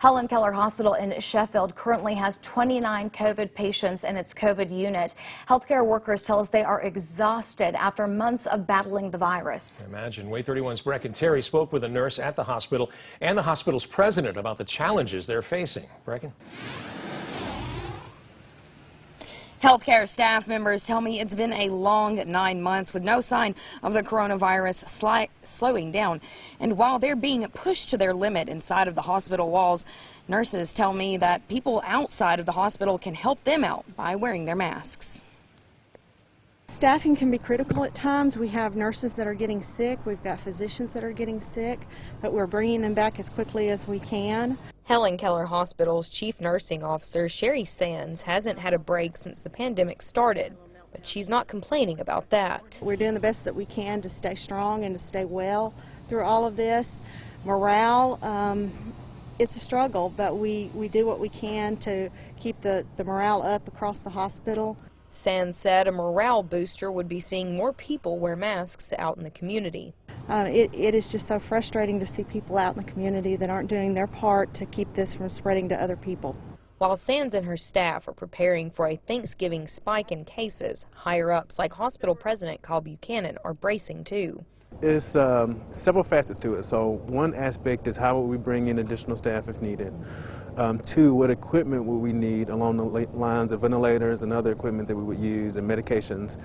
Helen Keller Hospital in Sheffield currently has 29 COVID patients in its COVID unit. Healthcare workers tell us they are exhausted after months of battling the virus. Imagine. WAAY 31's Brecken Terry spoke with a nurse at the hospital and the hospital's president about the challenges they're facing. Brecken? Healthcare staff members tell me it's been a long 9 months with no sign of the coronavirus slowing down. And while they're being pushed to their limit inside of the hospital walls, nurses tell me that people outside of the hospital can help them out by wearing their masks. Staffing can be critical at times. We have nurses that are getting sick. We've got physicians that are getting sick, but we're bringing them back as quickly as we can. Helen Keller Hospital's Chief Nursing Officer, Sherry Sands, hasn't had a break since the pandemic started, but she's not complaining about that. We're doing the best that we can to stay strong and to stay well through all of this. Morale, it's a struggle, but we do what we can to keep the morale up across the hospital. Sands said a morale booster would be seeing more people wear masks out in the community. It is just so frustrating to see people out in the community that aren't doing their part to keep this from spreading to other people. While Sands and her staff are preparing for a Thanksgiving spike in cases, higher-ups like hospital president Kyle Buchanan are bracing too. There's several facets to it. So one aspect is how will we bring in additional staff if needed. Two, what equipment will we need along the lines of ventilators and other equipment that we would use and medications.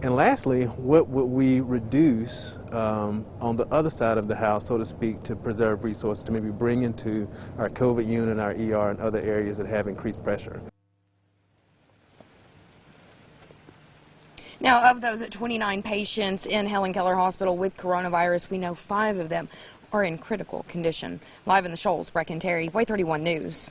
And lastly, what would we reduce on the other side of the house, so to speak, to preserve resources to maybe bring into our COVID unit, our ER, and other areas that have increased pressure. Now, of those 29 patients in Helen Keller Hospital with coronavirus, we know 5 of them are in critical condition. Live in the Shoals, Brecken Terry, WAAY 31 News.